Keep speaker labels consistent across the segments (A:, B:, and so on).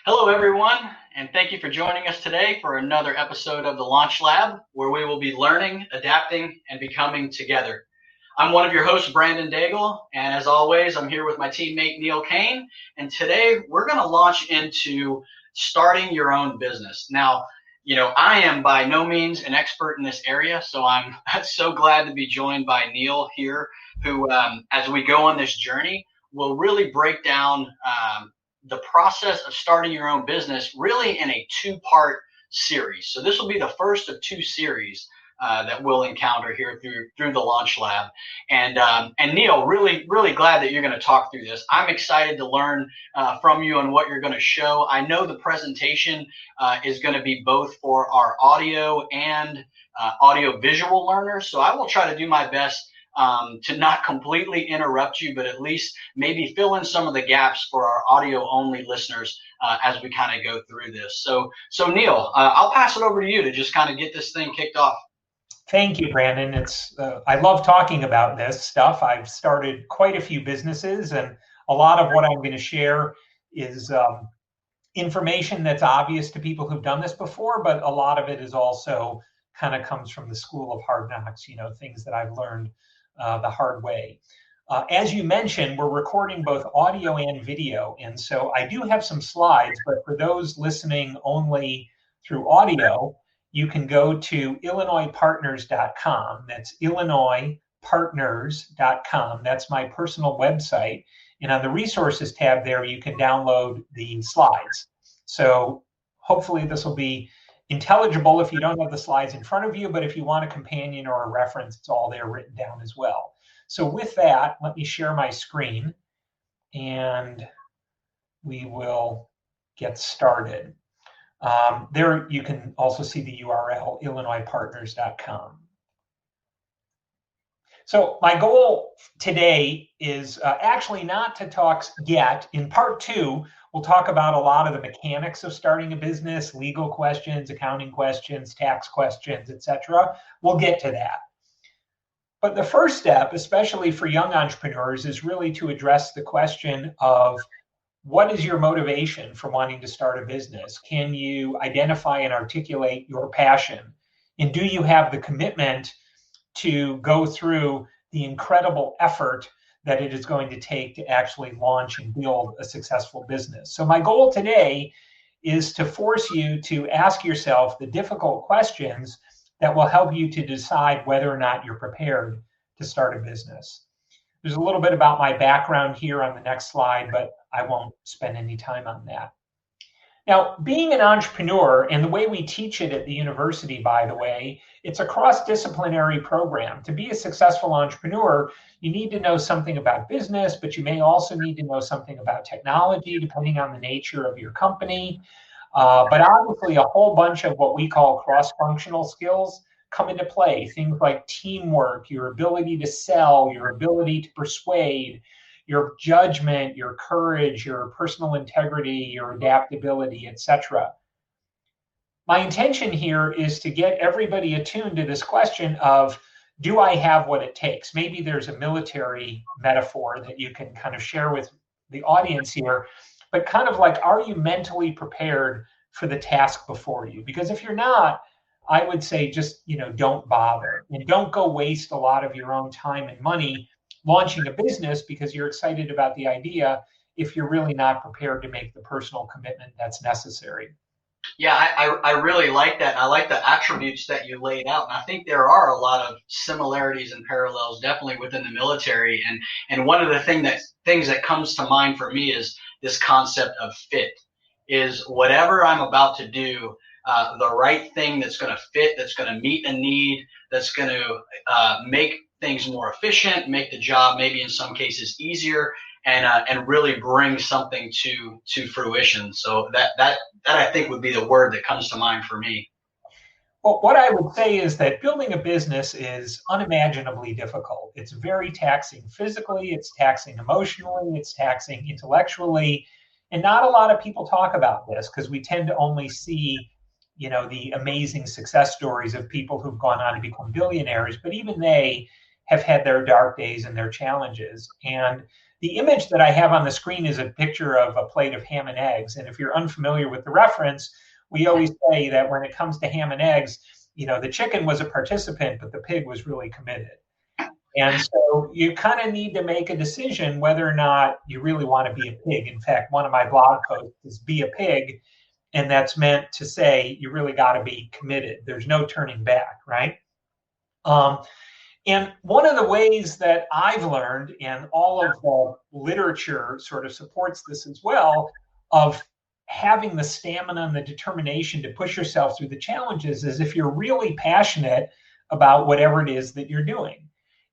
A: Hello, everyone, and thank you for joining us today for another episode of the LaunchLab, where we will be learning, adapting, and becoming together. I'm one of your hosts, Brandon Daigle, and as always, I'm here with my teammate, Neil Kane, and today we're going to launch into starting your own business. Now, I am by no means an expert in this area, so I'm so glad to be joined by Neil here, who, as we go on this journey, will really break down the process of starting your own business really in a two-part series. So this will be the first of two series that we'll encounter here through the LaunchLab. And Neil, really glad that you're going to talk through this. I'm excited to learn from you on what you're going to show. I know the presentation is going to be both for our audio and audio visual learners. So I will try to do my best to not completely interrupt you, but at least maybe fill in some of the gaps for our audio only listeners as we kind of go through this. So Neil, I'll pass it over to you to just kind of get this thing kicked off.
B: Thank you, Brandon. I love talking about this stuff. I've started quite a few businesses, and a lot of what I'm going to share is information that's obvious to people who've done this before, but a lot of it is also kind of comes from the school of hard knocks, things that I've learned the hard way. As you mentioned, we're recording both audio and video, and so I do have some slides, but for those listening only through audio, you can go to illinoispartners.com. That's illinoispartners.com. That's my personal website. And on the resources tab there, you can download the slides. So hopefully this will be intelligible if you don't have the slides in front of you, but if you want a companion or a reference, it's all there written down as well. So with that, let me share my screen and we will get started. There you can also see the URL, illinoispartners.com. So my goal today is actually not to talk yet. In part 2, we'll talk about a lot of the mechanics of starting a business, legal questions, accounting questions, tax questions, etc. We'll get to that. But the first step, especially for young entrepreneurs, is really to address the question of what is your motivation for wanting to start a business? Can you identify and articulate your passion? And do you have the commitment to go through the incredible effort that it is going to take to actually launch and build a successful business? So my goal today is to force you to ask yourself the difficult questions that will help you to decide whether or not you're prepared to start a business. There's a little bit about my background here on the next slide, but I won't spend any time on that. Now, being an entrepreneur, and the way we teach it at the university, by the way, it's a cross-disciplinary program. To be a successful entrepreneur, you need to know something about business, but you may also need to know something about technology, depending on the nature of your company. But obviously, a whole bunch of what we call cross-functional skills come into play. Things like teamwork, your ability to sell, your ability to persuade, your judgment, your courage, your personal integrity, your adaptability, etc. My intention here is to get everybody attuned to this question of, do I have what it takes? Maybe there's a military metaphor that you can kind of share with the audience here, but kind of like, are you mentally prepared for the task before you? Because if you're not, I would say just, don't bother, and don't go waste a lot of your own time and money launching a business because you're excited about the idea if you're really not prepared to make the personal commitment that's necessary.
A: Yeah, I really like that. I like the attributes that you laid out. And I think there are a lot of similarities and parallels definitely within the military. And one of the things that comes to mind for me is this concept of fit. Is whatever I'm about to do the right thing that's going to fit, that's going to meet a need, that's going to make things more efficient, make the job maybe in some cases easier, and really bring something to fruition. So that I think would be the word that comes to mind for me.
B: Well, what I would say is that building a business is unimaginably difficult. It's very taxing physically, it's taxing emotionally, it's taxing intellectually. And not a lot of people talk about this because we tend to only see, the amazing success stories of people who've gone on to become billionaires, but even they have had their dark days and their challenges. And The image that I have on the screen is a picture of a plate of ham and eggs. And if you're unfamiliar with the reference, we always say that when it comes to ham and eggs, the chicken was a participant, but the pig was really committed. And so you kind of need to make a decision whether or not you really want to be a pig. In fact, one of my blog posts is "Be a Pig," and that's meant to say you really got to be committed. There's no turning back, right? And one of the ways that I've learned, and all of the literature sort of supports this as well, of having the stamina and the determination to push yourself through the challenges is if you're really passionate about whatever it is that you're doing.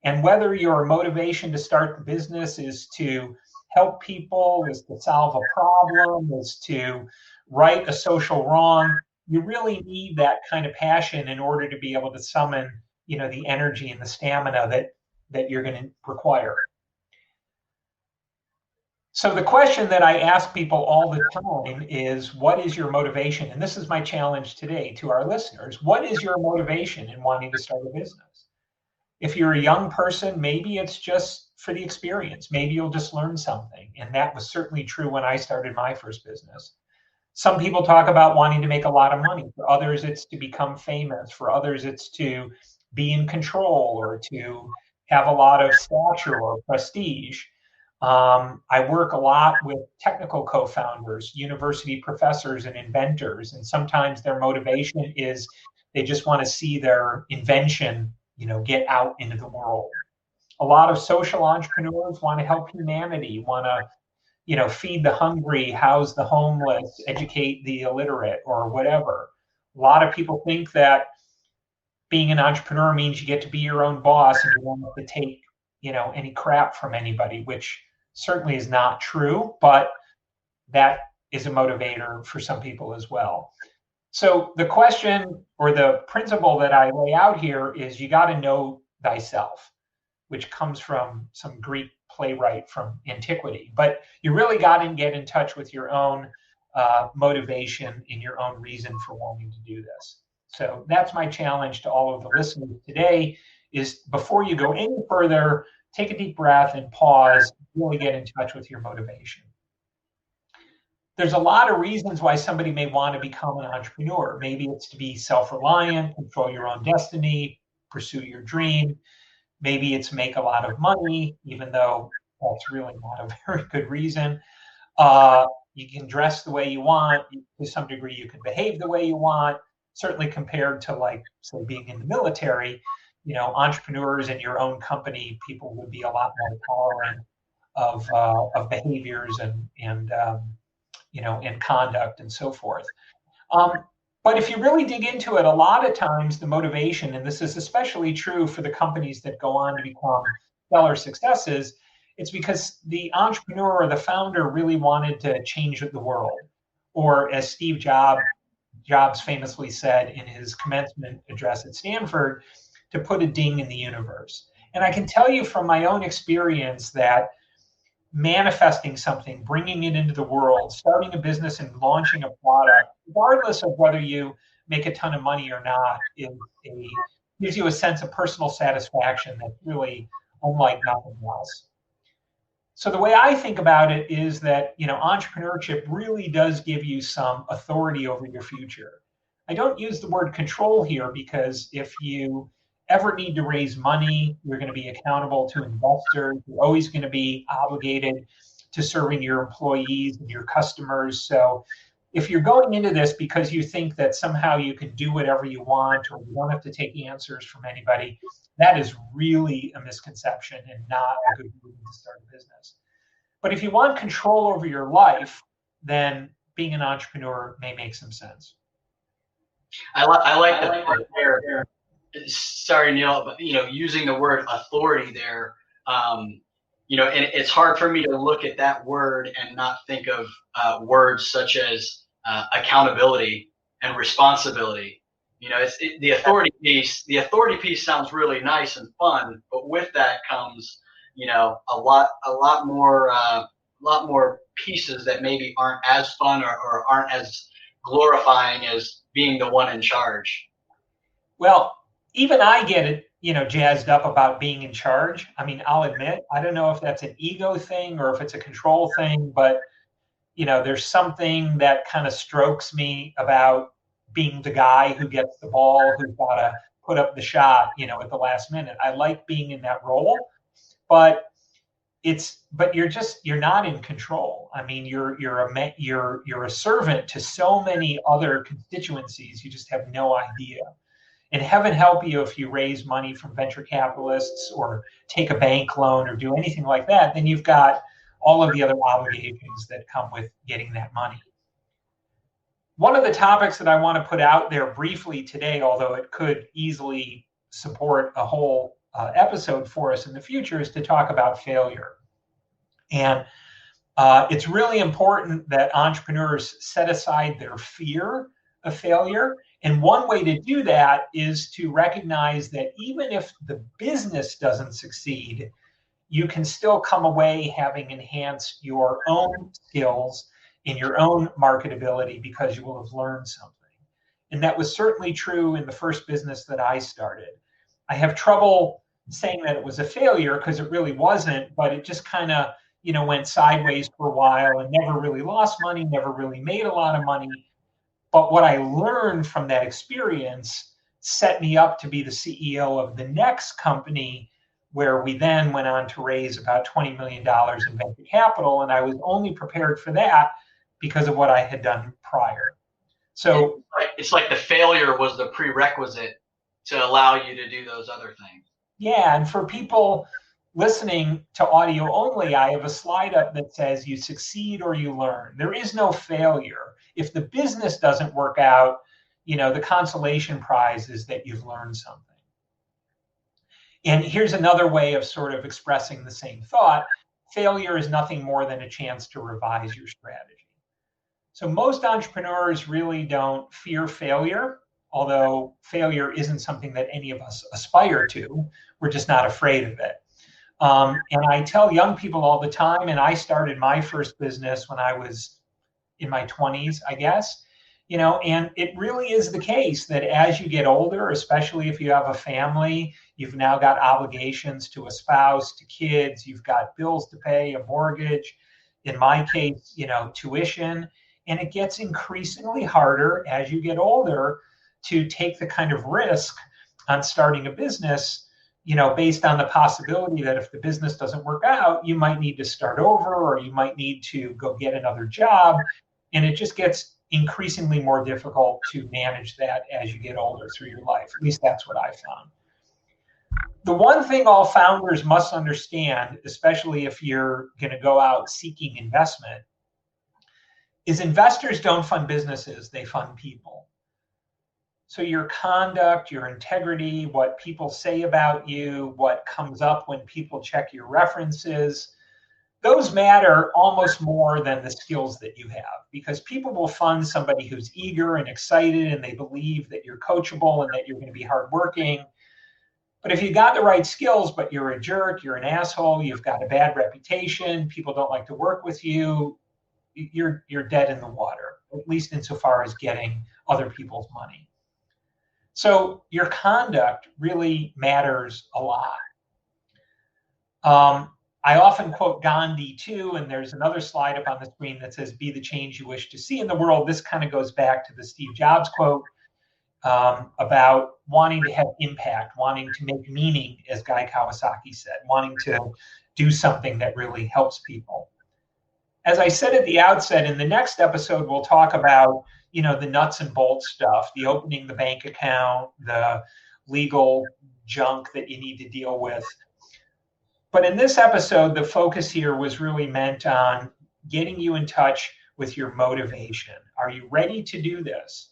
B: And whether your motivation to start the business is to help people, is to solve a problem, is to right a social wrong, you really need that kind of passion in order to be able to summon the energy and the stamina that you're going to require. So the question that I ask people all the time is, what is your motivation? And this is my challenge today to our listeners. What is your motivation in wanting to start a business? If you're a young person, maybe it's just for the experience. Maybe you'll just learn something. And that was certainly true when I started my first business. Some people talk about wanting to make a lot of money. For others, it's to become famous. For others, it's to be in control or to have a lot of stature or prestige. I work a lot with technical co-founders, university professors, and inventors. And sometimes their motivation is they just want to see their invention, get out into the world. A lot of social entrepreneurs want to help humanity, want to feed the hungry, house the homeless, educate the illiterate, or whatever. A lot of people think that being an entrepreneur means you get to be your own boss and you don't have to take, any crap from anybody, which certainly is not true, but that is a motivator for some people as well. So the question or the principle that I lay out here is you got to know thyself, which comes from some Greek playwright from antiquity. But you really got to get in touch with your own motivation and your own reason for wanting to do this. So that's my challenge to all of the listeners today is before you go any further, take a deep breath and pause, really get in touch with your motivation. There's a lot of reasons why somebody may want to become an entrepreneur. Maybe it's to be self-reliant, control your own destiny, pursue your dream. Maybe it's make a lot of money, even though that's really not a very good reason. You can dress the way you want. To some degree, you can behave the way you want. Certainly compared to say being in the military, entrepreneurs in your own company, people would be a lot more tolerant of behaviors and conduct and so forth. But if you really dig into it, a lot of times the motivation, and this is especially true for the companies that go on to become stellar successes, it's because the entrepreneur or the founder really wanted to change the world. Or as Steve Jobs famously said in his commencement address at Stanford, to put a ding in the universe. And I can tell you from my own experience that manifesting something, bringing it into the world, starting a business and launching a product, regardless of whether you make a ton of money or not, gives you a sense of personal satisfaction that's really unlike nothing else. So the way I think about it is that, entrepreneurship really does give you some authority over your future. I don't use the word control here because if you ever need to raise money, you're going to be accountable to investors. You're always going to be obligated to serving your employees and your customers. So if you're going into this because you think that somehow you can do whatever you want or you don't have to take answers from anybody, that is really a misconception and not a good reason to start a business. But if you want control over your life, then being an entrepreneur may make some sense.
A: I like the part there. Sorry, Neil, but using the word authority there, and it's hard for me to look at that word and not think of words such as accountability and responsibility. The authority piece. The authority piece sounds really nice and fun, but with that comes, a lot more pieces that maybe aren't as fun or aren't as glorifying as being the one in charge.
B: Well, even I get it jazzed up about being in charge. I mean, I'll admit, I don't know if that's an ego thing or if it's a control thing, but there's something that kind of strokes me about being the guy who gets the ball, who's got to put up the shot, at the last minute. I like being in that role, but you're not in control. I mean, you're a servant to so many other constituencies. You just have no idea. And heaven help you if you raise money from venture capitalists or take a bank loan or do anything like that, then you've got all of the other obligations that come with getting that money. One of the topics that I want to put out there briefly today, although it could easily support a whole episode for us in the future, is to talk about failure. And it's really important that entrepreneurs set aside their fear of failure. And one way to do that is to recognize that even if the business doesn't succeed, you can still come away having enhanced your own skills in your own marketability because you will have learned something. And that was certainly true in the first business that I started. I have trouble saying that it was a failure because it really wasn't, but it just kind of, went sideways for a while and never really lost money, never really made a lot of money. But what I learned from that experience set me up to be the CEO of the next company, where we then went on to raise about $20 million in venture capital. And I was only prepared for that because of what I had done prior. So
A: it's like the failure was the prerequisite to allow you to do those other things.
B: Yeah. And for people listening to audio only, I have a slide up that says you succeed or you learn. There is no failure. If the business doesn't work out, the consolation prize is that you've learned something. And here's another way of sort of expressing the same thought. Failure is nothing more than a chance to revise your strategy. So most entrepreneurs really don't fear failure, although failure isn't something that any of us aspire to. We're just not afraid of it. And I tell young people all the time, and I started my first business when I was in my 20s, I guess, and it really is the case that as you get older, especially if you have a family, you've now got obligations to a spouse, to kids, you've got bills to pay, a mortgage, in my case, tuition, and it gets increasingly harder as you get older to take the kind of risk on starting a business, based on the possibility that if the business doesn't work out, you might need to start over or you might need to go get another job. And it just gets increasingly more difficult to manage that as you get older through your life. At least that's what I found. The one thing all founders must understand, especially if you're going to go out seeking investment, is investors don't fund businesses, they fund people. So your conduct, your integrity, what people say about you, what comes up when people check your references, those matter almost more than the skills that you have, because people will fund somebody who's eager and excited and they believe that you're coachable and that you're going to be hardworking. But if you got the right skills, but you're a jerk, you're an asshole, you've got a bad reputation, people don't like to work with you, you're dead in the water, at least insofar as getting other people's money. So your conduct really matters a lot. I often quote Gandhi too, and there's another slide up on the screen that says, be the change you wish to see in the world. This kind of goes back to the Steve Jobs quote about wanting to have impact, wanting to make meaning, as Guy Kawasaki said, wanting to do something that really helps people. As I said at the outset, in the next episode, we'll talk about the nuts and bolts stuff, the opening the bank account, the legal junk that you need to deal with. But in this episode, the focus here was really meant on getting you in touch with your motivation. Are you ready to do this?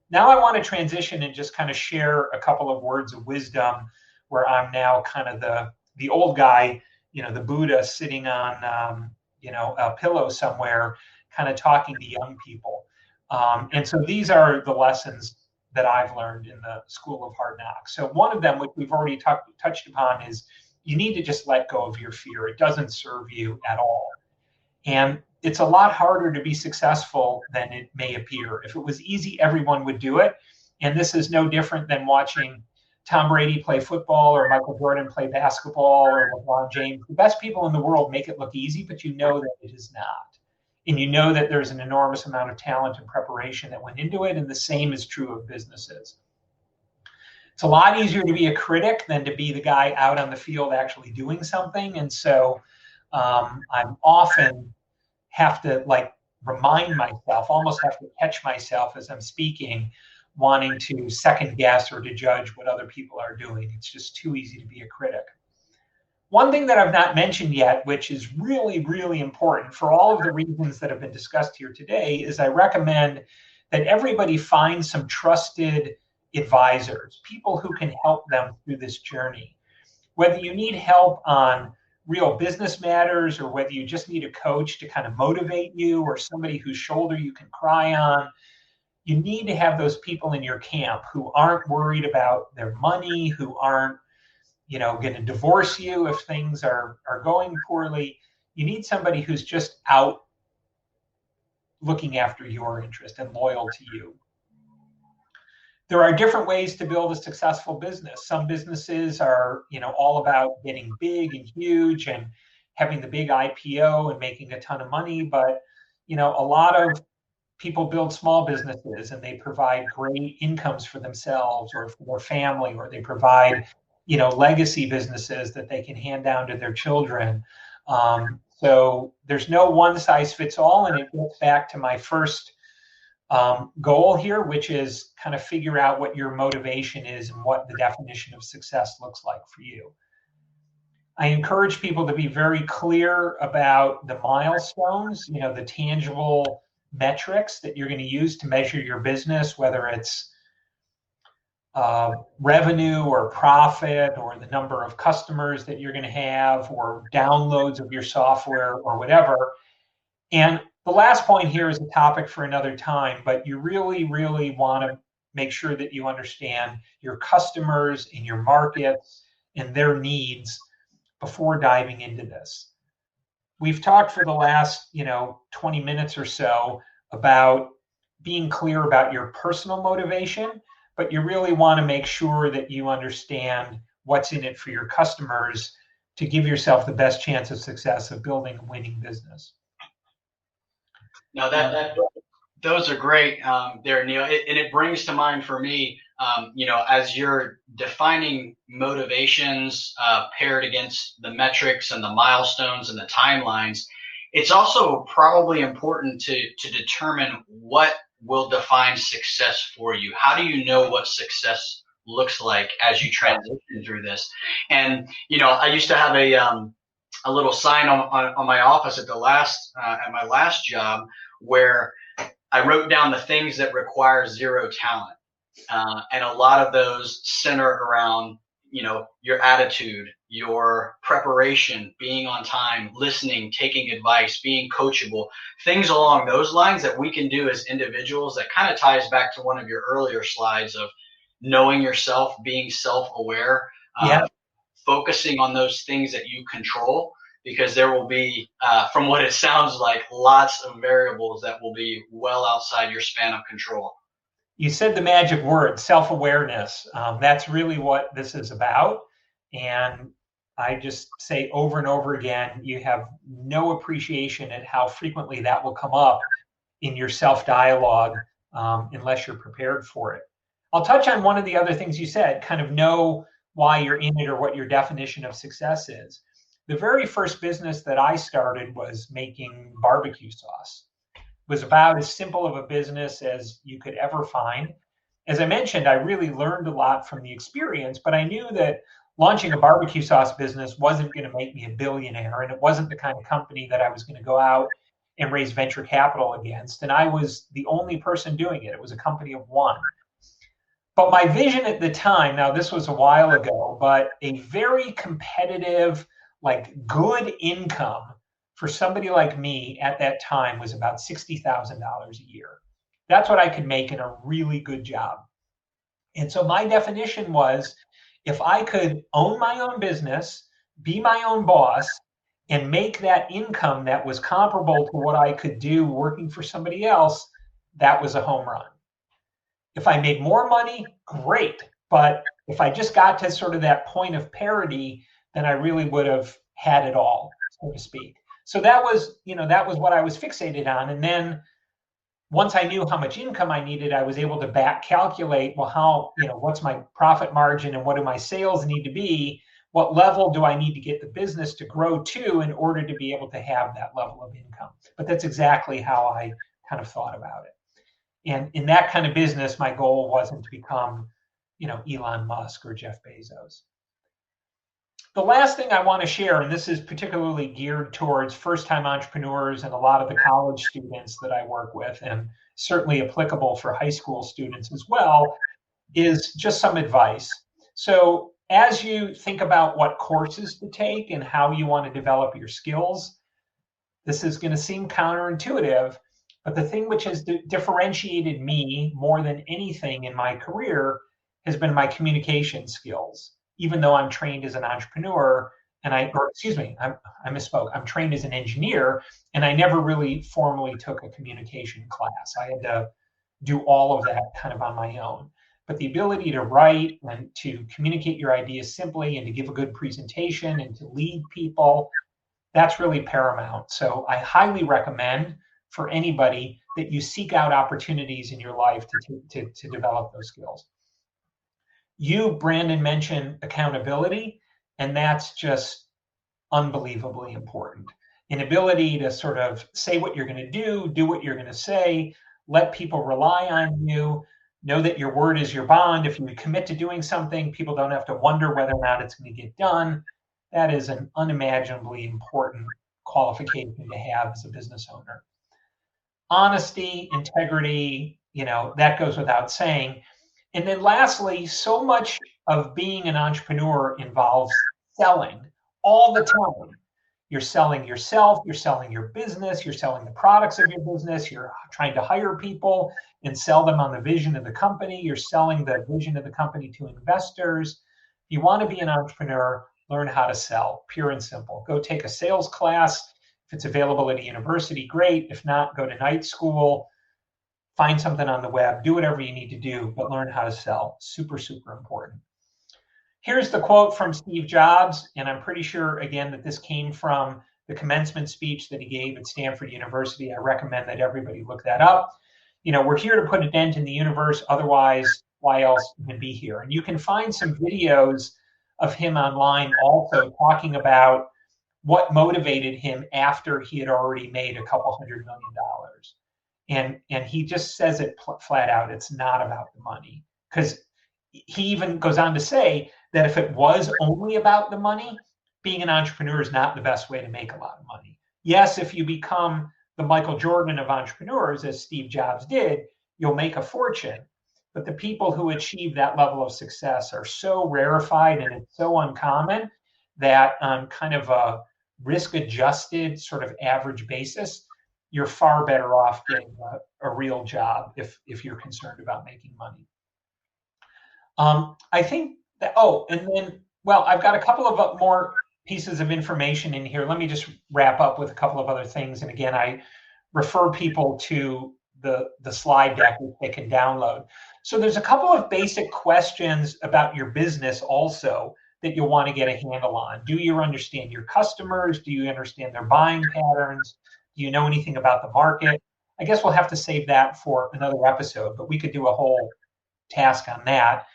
B: Now I want to transition and just kind of share a couple of words of wisdom where I'm now kind of the old guy, the Buddha sitting on, a pillow somewhere, kind of talking to young people. And so these are the lessons that I've learned in the School of Hard Knocks. So one of them, which we've already touched upon, is you need to just let go of your fear. It doesn't serve you at all. And it's a lot harder to be successful than it may appear. If it was easy, everyone would do it. And this is no different than watching Tom Brady play football or Michael Jordan play basketball or LeBron James. The best people in the world make it look easy, but you know that it is not. And you know that there's an enormous amount of talent and preparation that went into it, and the same is true of businesses. It's a lot easier to be a critic than to be the guy out on the field actually doing something. And so I'm often have to remind myself, almost have to catch myself as I'm speaking, wanting to second guess or to judge what other people are doing. It's just too easy to be a critic. One thing that I've not mentioned yet, which is really, really important for all of the reasons that have been discussed here today, is I recommend that everybody find some trusted advisors, people who can help them through this journey. Whether you need help on real business matters or whether you just need a coach to kind of motivate you or somebody whose shoulder you can cry on, you need to have those people in your camp who aren't worried about their money, who aren't going to divorce you if things are going poorly. You need somebody who's just out looking after your interest and loyal to you. There are different ways to build a successful business. Some businesses are, all about getting big and huge and having the big IPO and making a ton of money. But, a lot of people build small businesses and they provide great incomes for themselves or for their family, or they provide, legacy businesses that they can hand down to their children. So there's no one size fits all. And it gets back to my first goal here, which is kind of figure out what your motivation is and what the definition of success looks like for you. I encourage people to be very clear about the milestones, the tangible metrics that you're going to use to measure your business, whether it's revenue or profit or the number of customers that you're going to have or downloads of your software or whatever. And the last point here is a topic for another time, but you really, really want to make sure that you understand your customers and your markets and their needs before diving into this. We've talked for the last, 20 minutes or so about being clear about your personal motivation, but you really want to make sure that you understand what's in it for your customers to give yourself the best chance of success of building a winning business.
A: No, those are great there, Neil. And it brings to mind for me, as you're defining motivations paired against the metrics and the milestones and the timelines, it's also probably important to determine what will define success for you. How do you know what success looks like as you transition through this? And, I used to have a little sign on my office at my last job where I wrote down the things that require zero talent. And a lot of those center around, your attitude, your preparation, being on time, listening, taking advice, being coachable, things along those lines that we can do as individuals. That kind of ties back to one of your earlier slides of knowing yourself, being self-aware, focusing on those things that you control, because there will be, from what it sounds like, lots of variables that will be well outside your span of control.
B: You said the magic word, self-awareness. That's really what this is about. And I just say over and over again, you have no appreciation at how frequently that will come up in your self-dialogue unless you're prepared for it. I'll touch on one of the other things you said, kind of know why you're in it or what your definition of success is. The very first business that I started was making barbecue sauce. It was about as simple of a business as you could ever find. As I mentioned, I really learned a lot from the experience, but I knew that launching a barbecue sauce business wasn't going to make me a billionaire, and it wasn't the kind of company that I was going to go out and raise venture capital against. And I was the only person doing it. It was a company of one. But my vision at the time, now this was a while ago, but a very competitive, good income for somebody like me at that time was about $60,000 a year. That's what I could make in a really good job. And so my definition was, if I could own my own business, be my own boss, and make that income that was comparable to what I could do working for somebody else, that was a home run. If I made more money, great. But if I just got to sort of that point of parity, then I really would have had it all, so to speak. So that was what I was fixated on. And then once I knew how much income I needed, I was able to back calculate, well, what's my profit margin and what do my sales need to be? What level do I need to get the business to grow to in order to be able to have that level of income? But that's exactly how I kind of thought about it. And in that kind of business, my goal wasn't to become, Elon Musk or Jeff Bezos. The last thing I want to share, and this is particularly geared towards first-time entrepreneurs and a lot of the college students that I work with, and certainly applicable for high school students as well, is just some advice. So as you think about what courses to take and how you want to develop your skills, this is going to seem counterintuitive, but the thing which has differentiated me more than anything in my career has been my communication skills. Even though I'm trained as an entrepreneur, I misspoke. I'm trained as an engineer, and I never really formally took a communication class. I had to do all of that kind of on my own. But the ability to write and to communicate your ideas simply and to give a good presentation and to lead people, that's really paramount. So I highly recommend for anybody that you seek out opportunities in your life to develop those skills. You, Brandon, mentioned accountability, and that's just unbelievably important. An ability to sort of say what you're going to do what you're going to say, let people rely on you, know that your word is your bond. If you commit to doing something, people don't have to wonder whether or not it's going to get done. That is an unimaginably important qualification to have as a business owner. Honesty, integrity, that goes without saying. And then lastly, so much of being an entrepreneur involves selling all the time. You're selling yourself, you're selling your business, you're selling the products of your business, you're trying to hire people and sell them on the vision of the company, you're selling the vision of the company to investors. If you want to be an entrepreneur, learn how to sell, pure and simple. Go take a sales class. If it's available at a university, great. If not, go to night school. Find something on the web, do whatever you need to do, but learn how to sell. Super, super important. Here's the quote from Steve Jobs, and I'm pretty sure, again, that this came from the commencement speech that he gave at Stanford University. I recommend that everybody look that up. We're here to put a dent in the universe. Otherwise, why else even be here? And you can find some videos of him online also talking about what motivated him after he had already made a couple $100 million. And he just says it flat out. It's not about the money, because he even goes on to say that if it was only about the money, being an entrepreneur is not the best way to make a lot of money. Yes, if you become the Michael Jordan of entrepreneurs, as Steve Jobs did, you'll make a fortune. But the people who achieve that level of success are so rarefied and it's so uncommon that on kind of a risk-adjusted sort of average basis, you're far better off getting a real job if you're concerned about making money. I think that, I've got a couple of more pieces of information in here. Let me just wrap up with a couple of other things. And again, I refer people to the slide deck which they can download. So there's a couple of basic questions about your business also that you'll want to get a handle on. Do you understand your customers? Do you understand their buying patterns? Do you know anything about the market? I guess we'll have to save that for another episode, but we could do a whole task on that.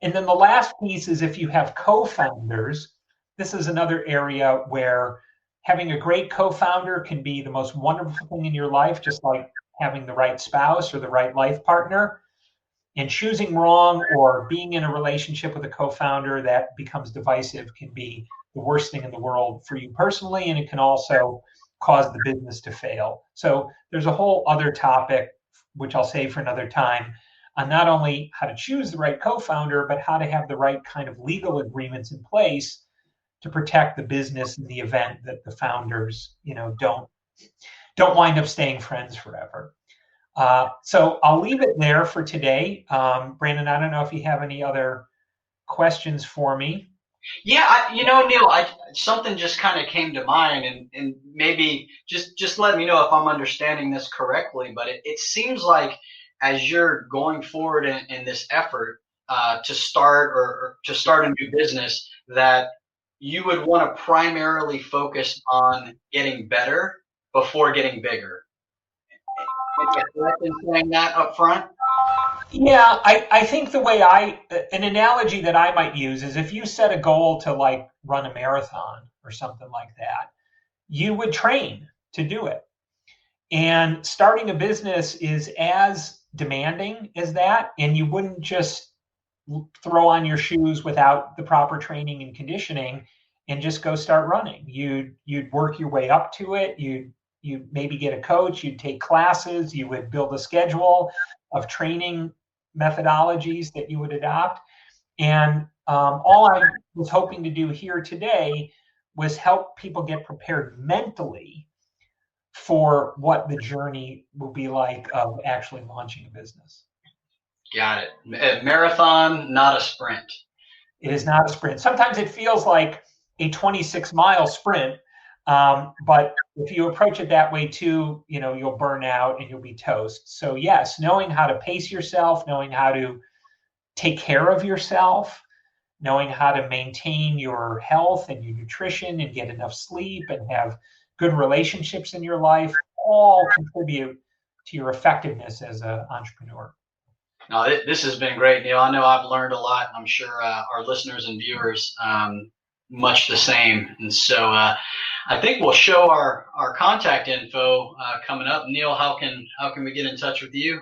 B: And then the last piece is if you have co-founders, this is another area where having a great co-founder can be the most wonderful thing in your life, just like having the right spouse or the right life partner. And choosing wrong or being in a relationship with a co-founder that becomes divisive can be the worst thing in the world for you personally, and it can also cause the business to fail. So there's a whole other topic, which I'll save for another time, on not only how to choose the right co-founder, but how to have the right kind of legal agreements in place to protect the business in the event that the founders, don't wind up staying friends forever. So I'll leave it there for today. Brandon, I don't know if you have any other questions for me.
A: Yeah, Neil, something just kind of came to mind, and maybe just let me know if I'm understanding this correctly. But it seems like as you're going forward in this effort, to start or to start a new business that you would want to primarily focus on getting better before getting bigger. Am I correct in saying that up front?
B: Yeah, I think an analogy that I might use is if you set a goal to like run a marathon or something like that, you would train to do it. And starting a business is as demanding as that, and you wouldn't just throw on your shoes without the proper training and conditioning and just go start running. You'd work your way up to it. You'd maybe get a coach, you'd take classes, you would build a schedule of training methodologies that you would adopt. And all I was hoping to do here today was help people get prepared mentally for what the journey will be like of actually launching a business.
A: Got it. A marathon, not a sprint.
B: It is not a sprint. Sometimes it feels like a 26-mile sprint, but if you approach it that way too, you'll burn out and you'll be toast. So yes, knowing how to pace yourself, knowing how to take care of yourself, knowing how to maintain your health and your nutrition and get enough sleep and have good relationships in your life, all contribute to your effectiveness as an entrepreneur.
A: No, this has been great, Neil. I know I've learned a lot. I'm sure our listeners and viewers much the same. And so I think we'll show our contact info coming up. Neil, how can we get in touch with you?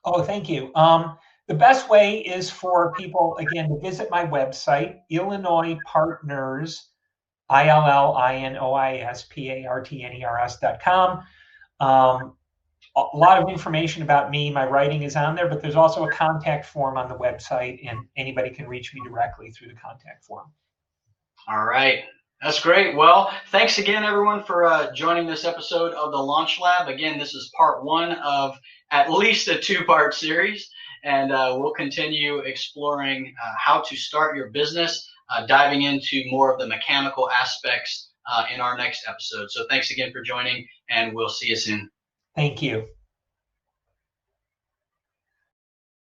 B: Oh, thank you. The best way is for people, again, to visit my website, Illinois Partners, ILLINOISPARTNERS.com. A lot of information about me. My writing is on there, but there's also a contact form on the website, and anybody can reach me directly through the contact form.
A: All right. That's great. Well, thanks again, everyone, for joining this episode of the Launch Lab. Again, this is part one of at least a two-part series, and we'll continue exploring how to start your business, diving into more of the mechanical aspects in our next episode. So thanks again for joining, and we'll see you soon.
B: Thank you.